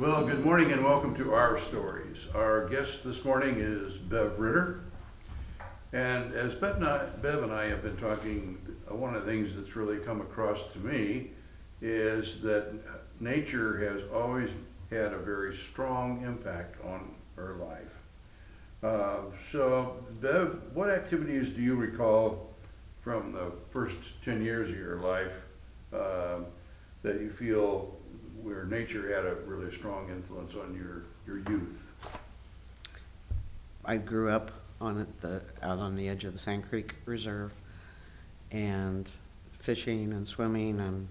Well, good morning and welcome to Our Stories. Our guest this morning is Bev Ritter. And as Bev and I have been talking, one of the things that's really come across to me is that nature has always had a very strong impact on her life. So, Bev, what activities do you recall from the first 10 years of your life that you feel where nature had a really strong influence on your youth? I grew up out on the edge of the Sand Creek Reserve, and fishing and swimming and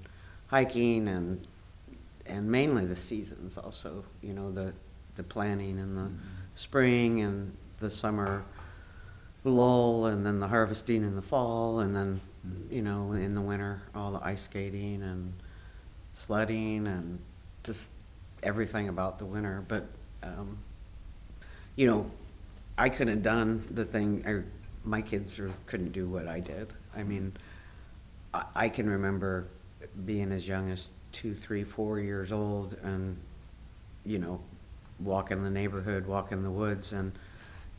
hiking and mainly the seasons also, the planting in the spring and the summer lull, and then the harvesting in the fall, and then, in the winter, all the ice skating and sledding and just everything about the winter. But, I couldn't have done the thing, my kids couldn't do what I did. I mean, I can remember being as young as 2, 3, 4 years old and, walking the neighborhood, walking the woods, and,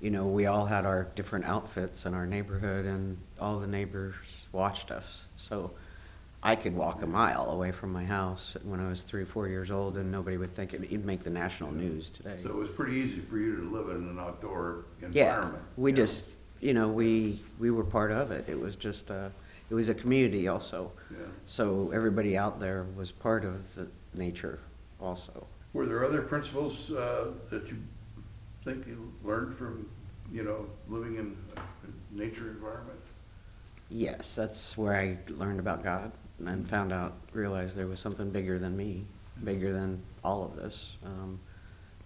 we all had our different outfits in our neighborhood, and all the neighbors watched us. So I could walk a mile away from my house when I was 3, 4 years old, and nobody would think it'd make the national news today. So it was pretty easy for you to live in an outdoor Yeah, environment. we just, we were part of it. It was just, it was a community also. Yeah. So everybody out there was part of the nature also. Were there other principles that you think you learned from, living in a nature environment? Yes, that's where I learned about God and realized there was something bigger than me, bigger than all of this,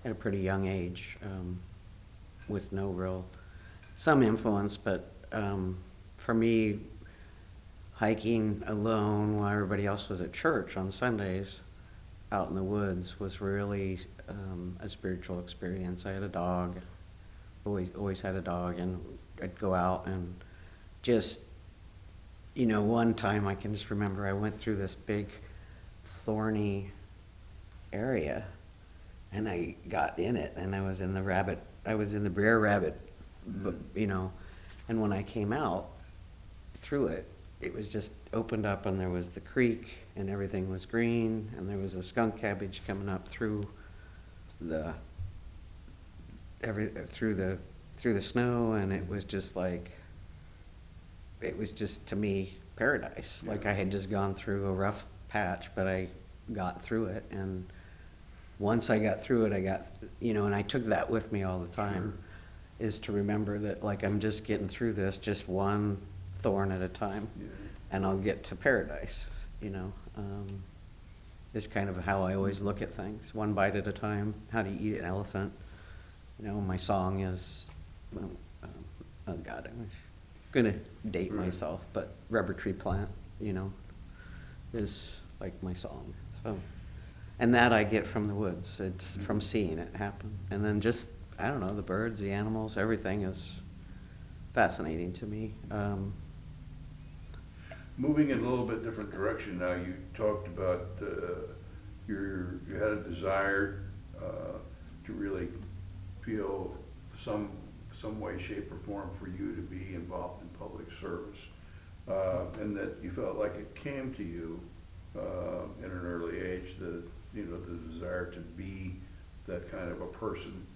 at a pretty young age, with some influence, but for me, hiking alone while everybody else was at church on Sundays out in the woods was really a spiritual experience. I had a dog, always had a dog, and I'd go out and just, one time I can just remember I went through this big thorny area, and I got in it, and I was in the Brer Rabbit, and when I came out through it, it was just opened up, and there was the creek, and everything was green, and there was a skunk cabbage coming up through the snow, and it was just to me paradise. Yeah. Like I had just gone through a rough patch, but I got through it, and once I got through it, and I took that with me all the time, sure, is to remember that I'm just getting through this, just one thorn at a time, Yeah. and I'll get to paradise, is kind of how I always look at things, one bite at a time. How do you eat an elephant? My song is, oh God, I'm gonna date myself, but Rubber Tree Plant, is like my song. So, and that I get from the woods. It's from seeing it happen. And then just, I don't know, the birds, the animals, everything is fascinating to me. Moving in a little bit different direction now, you talked about you had a desire to really feel some way, shape, or form for you to be involved in public service, and that you felt like it came to you in an early age, the desire to be that kind of a person.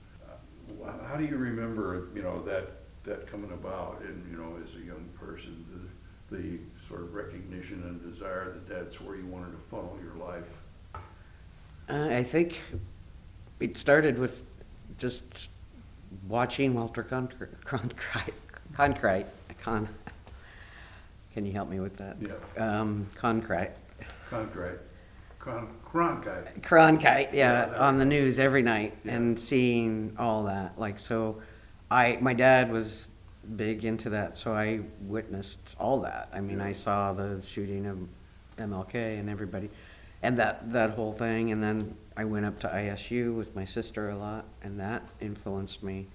How do you remember that coming about, and as a young person, the sort of recognition and desire that that's where you wanted to funnel your life? I think it started with just watching Walter Cronkite. Can you help me with that? Yeah. Cronkite. Cronkite. Yeah, on the news every night, Yeah. and seeing all that. My dad was big into that, so I witnessed all that. I mean, Yeah. I saw the shooting of MLK and everybody, and that whole thing, and then I went up to ISU with my sister a lot, and that influenced me.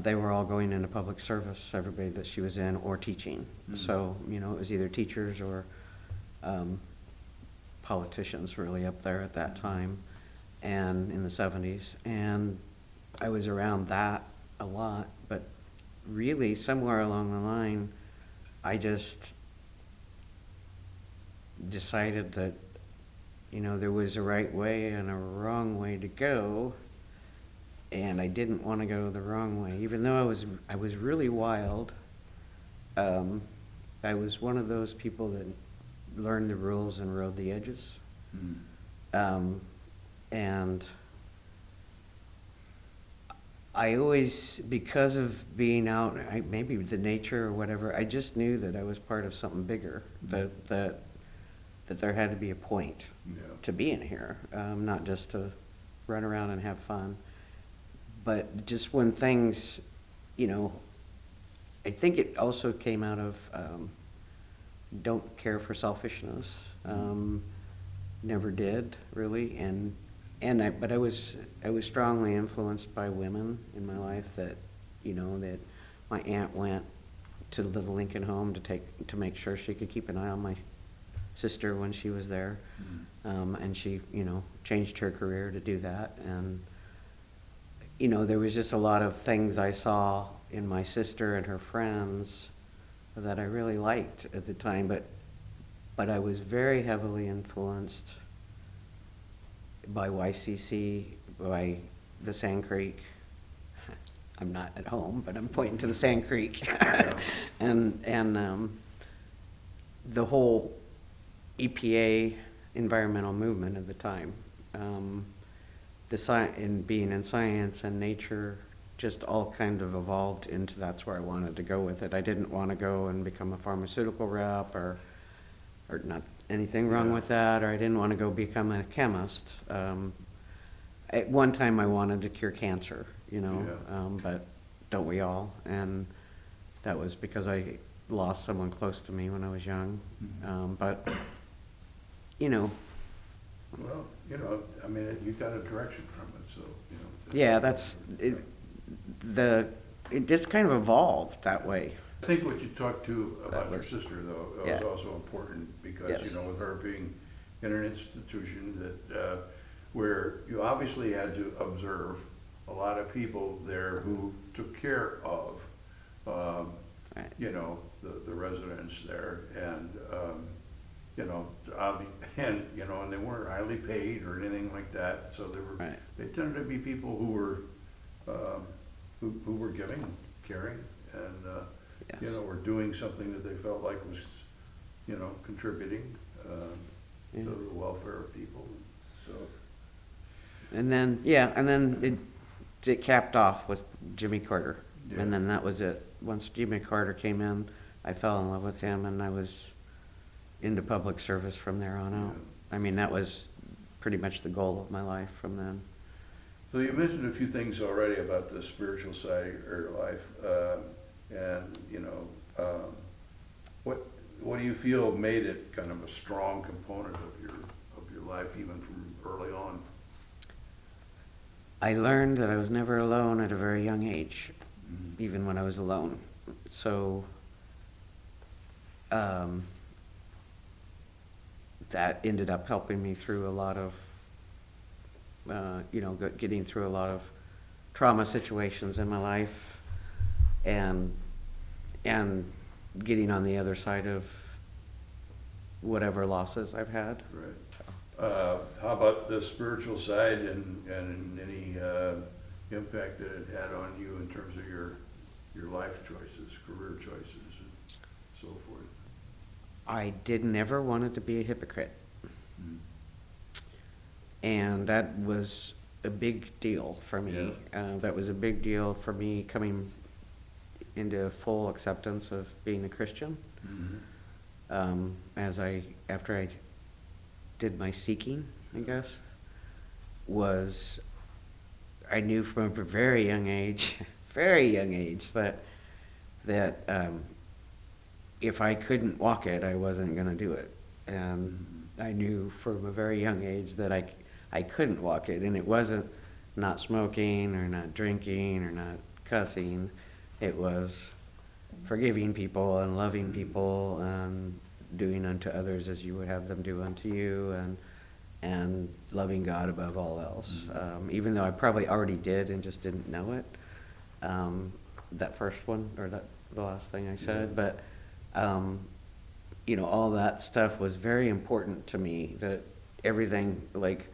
They were all going into public service, everybody that she was in, or teaching. Mm-hmm. So, it was either teachers or politicians really up there at that time. and in the 70s, and I was around that a lot, but really somewhere along the line, I just decided that, there was a right way and a wrong way to go, and I didn't want to go the wrong way, even though I was really wild. I was one of those people that learned the rules and rode the edges. And I always, because of being out, maybe the nature or whatever, I just knew that I was part of something bigger, that there had to be a point to being here, not just to run around and have fun. But just when things, I think it also came out of don't care for selfishness. Never did really, but I was strongly influenced by women in my life that my aunt went to the Lincoln home to make sure she could keep an eye on my sister when she was there, and she changed her career to do that, and there was just a lot of things I saw in my sister and her friends that I really liked at the time, but I was very heavily influenced by YCC, by the Sand Creek. I'm not at home, but I'm pointing to the Sand Creek, and the whole EPA environmental movement at the time. In being in science and nature, just all kind of evolved into that's where I wanted to go with it. I didn't want to go and become a pharmaceutical rep or not anything wrong with that, or I didn't want to go become a chemist. At one time I wanted to cure cancer, but don't we all? And that was because I lost someone close to me when I was young. But Well, I mean, you got a direction from it, so, yeah, that's it. It just kind of evolved that way. I think what you talked to about your sister, though, was also important because, Yes. with her being in an institution that, where you obviously had to observe a lot of people there who took care of, Right. the residents there, and, and they weren't highly paid or anything like that, so Right. they tended to be people who were, who were giving, caring, and, Yes. were doing something that they felt like was, contributing, to the welfare of people, so. And then it capped off with Jimmy Carter, and then that was it. Once Jimmy Carter came in, I fell in love with him, and I was into public service from there on out. I mean, that was pretty much the goal of my life from then. So you mentioned a few things already about the spiritual side of your life, and what do you feel made it kind of a strong component of your life, even from early on? I learned that I was never alone at a very young age, even when I was alone. So that ended up helping me through a lot of, getting through a lot of trauma situations in my life, and getting on the other side of whatever losses I've had. Right. How about the spiritual side and any impact that it had on you in terms of your life choices, career choices, and so forth? I never wanted to be a hypocrite. And that was a big deal for me. That was a big deal for me coming into full acceptance of being a Christian. After I did my seeking, I guess, I knew from a very young age, that if I couldn't walk it, I wasn't going to do it. And I knew from a very young age that I couldn't walk it, and it wasn't not smoking or not drinking or not cussing. It was forgiving people and loving people and doing unto others as you would have them do unto you, and loving God above all else. Even though I probably already did and just didn't know it, that first one, or the last thing I said, but, you know, all that stuff was very important to me, that everything, like,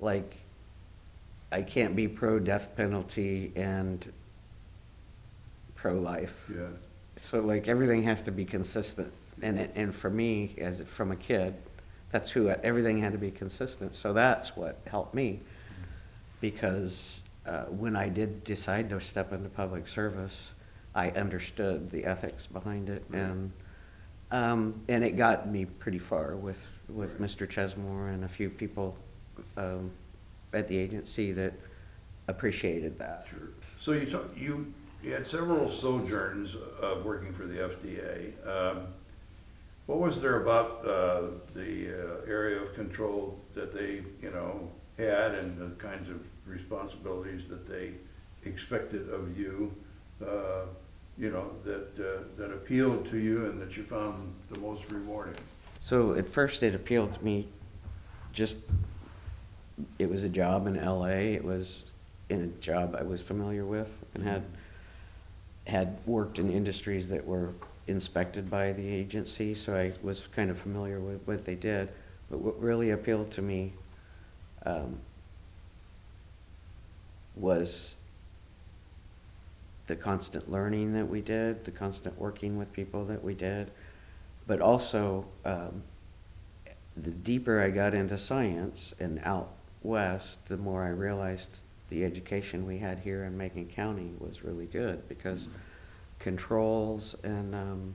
I can't be pro-death penalty and pro-life. Yeah. So like everything has to be consistent, and for me, from a kid, that's everything had to be consistent. So that's what helped me, because when I did decide to step into public service, I understood the ethics behind it, and it got me pretty far with Mr. Chesmore and a few people at the agency that appreciaed that. Sure. So you had several sojourns of working for the FDA. What was there about the area of control that they, you know, had, and the kinds of responsibilities that they expected of you, you know, that appealed to you and that you found the most rewarding? So at first it appealed to me, just, it was a job in LA. It was in a job I was familiar with and had worked in industries that were inspected by the agency, so I was kind of familiar with what they did. But what really appealed to me was the constant learning that we did, the constant working with people that we did, but also the deeper I got into science and out west, the more I realized the education we had here in Macon County was really good, because controls and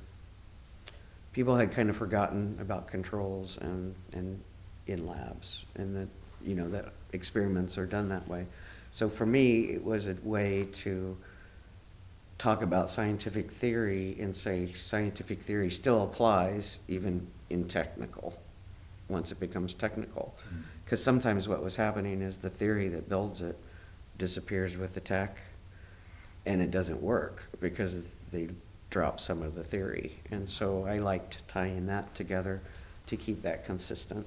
people had kind of forgotten about controls and in labs, and that, you know, that experiments are done that way. So for me, it was a way to talk about scientific theory and say scientific theory still applies even in technical, once it becomes technical. Because sometimes what was happening is the theory that builds it disappears with the tech, and it doesn't work because they drop some of the theory. And so I liked tying that together to keep that consistent.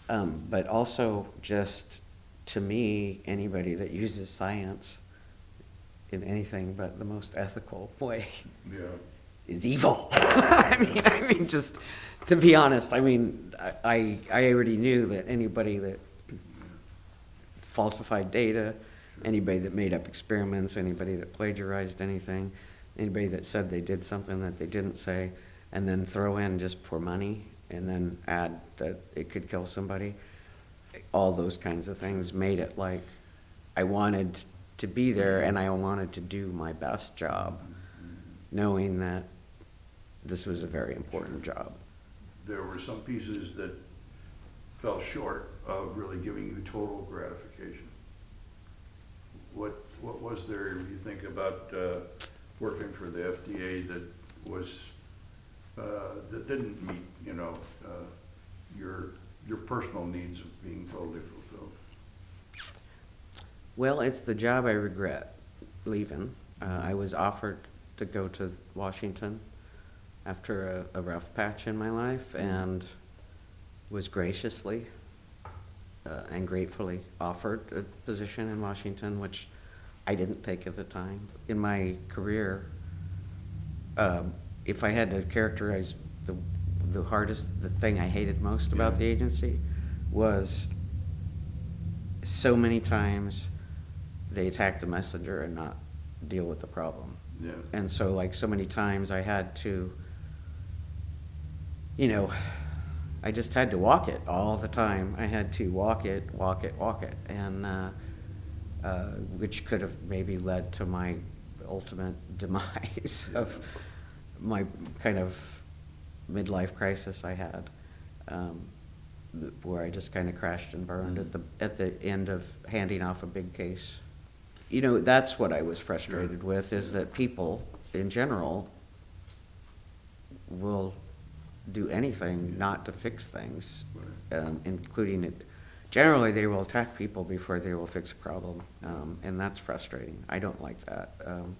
But also, just to me, anybody that uses science in anything but the most ethical way is evil. I mean, just to be honest, I mean, I already knew that anybody that falsified data, anybody that made up experiments, anybody that plagiarized anything, anybody that said they did something that they didn't say, and then throw in just for money, and then add that it could kill somebody, all those kinds of things made it like I wanted to be there, and I wanted to do my best job, knowing that this was a very important job. There were some pieces that fell short of really giving you total gratification. What was there, you think, about working for the FDA that was that didn't meet, you know, your personal needs of being totally fulfilled? Well, it's the job I regret leaving. I was offered to go to Washington after a rough patch in my life, and was graciously and gratefully offered a position in Washington, which I didn't take at the time. In my career, if I had to characterize the thing I hated most about the agency was so many times they attacked the messenger and not deal with the problem. Yeah. And so, like, so many times I had to, you know, I just had to walk it all the time. I had to walk it, and which could have maybe led to my ultimate demise of my kind of midlife crisis I had, where I just kind of crashed and burned at the end of handing off a big case. You know, that's what I was frustrated with, is that people in general will do anything not to fix things, including it. Generally, they will attack people before they will fix a problem, and that's frustrating. I don't like that.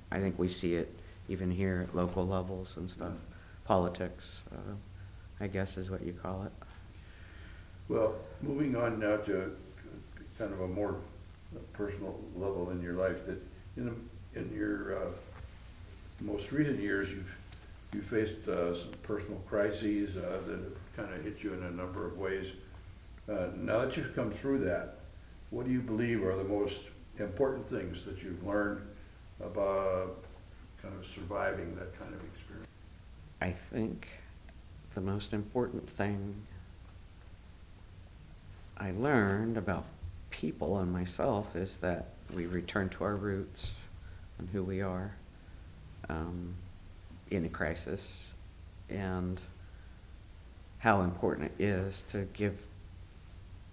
I think we see it even here at local levels and stuff. Politics, I guess, is what you call it. Well, moving on now to kind of a more personal level in your life, that in your most recent years, you've faced some personal crises that have kind of hit you in a number of ways. Now that you've come through that, what do you believe are the most important things that you've learned about kind of surviving that kind of experience? I think the most important thing I learned about people and myself is that we return to our roots and who we are in a crisis, and how important it is to give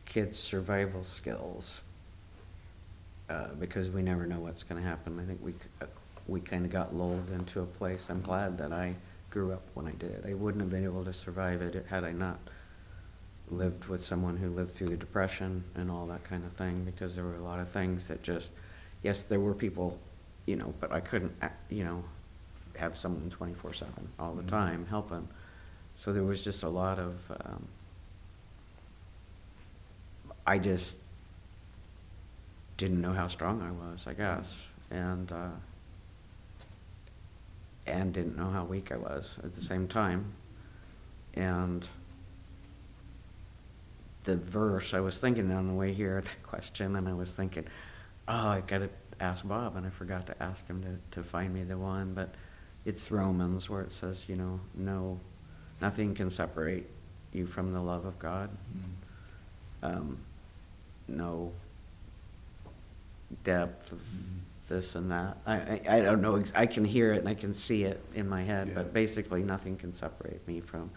kids survival skills, because we never know what's going to happen. I think we kind of got lulled into a place. I'm glad that I grew up when I did. I wouldn't have been able to survive it had I not lived with someone who lived through the Depression and all that kind of thing, because there were a lot of things that just, yes, there were people, but I couldn't, have someone 24/7 all the time helping. So there was just a lot of, I just didn't know how strong I was, I guess, and didn't know how weak I was at the same time. And the verse, I was thinking on the way here, the question, and I was thinking, oh, I got to ask Bob, and I forgot to ask him to find me the one, but it's Romans, where it says, no, nothing can separate you from the love of God. No depth of this and that. I don't know. I can hear it and I can see it in my head, but basically nothing can separate me from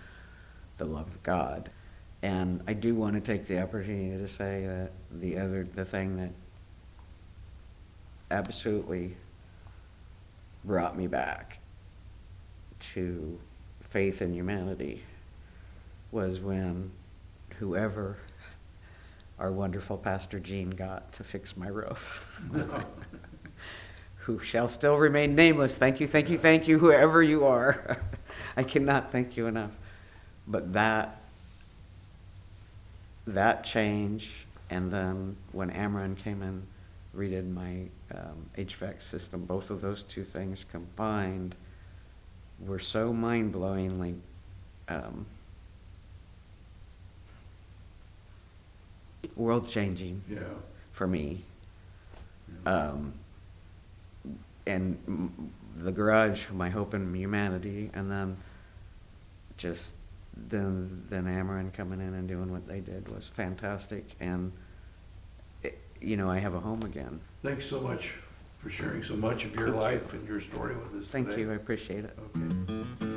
the love of God. And I do want to take the opportunity to say that the thing that absolutely brought me back to faith in humanity was when whoever our wonderful Pastor Gene got to fix my roof. Who shall still remain nameless. Thank you, thank you, thank you, whoever you are. I cannot thank you enough. But that change, and then when Amron came and redid my HVAC system, both of those two things combined were so mind-blowingly world-changing for me. And the garage, my hope in humanity, and then just then Ameren coming in and doing what they did was fantastic. And I have a home again. Thanks so much for sharing so much of your life and your story with us today. Thank you. I appreciate it. Okay.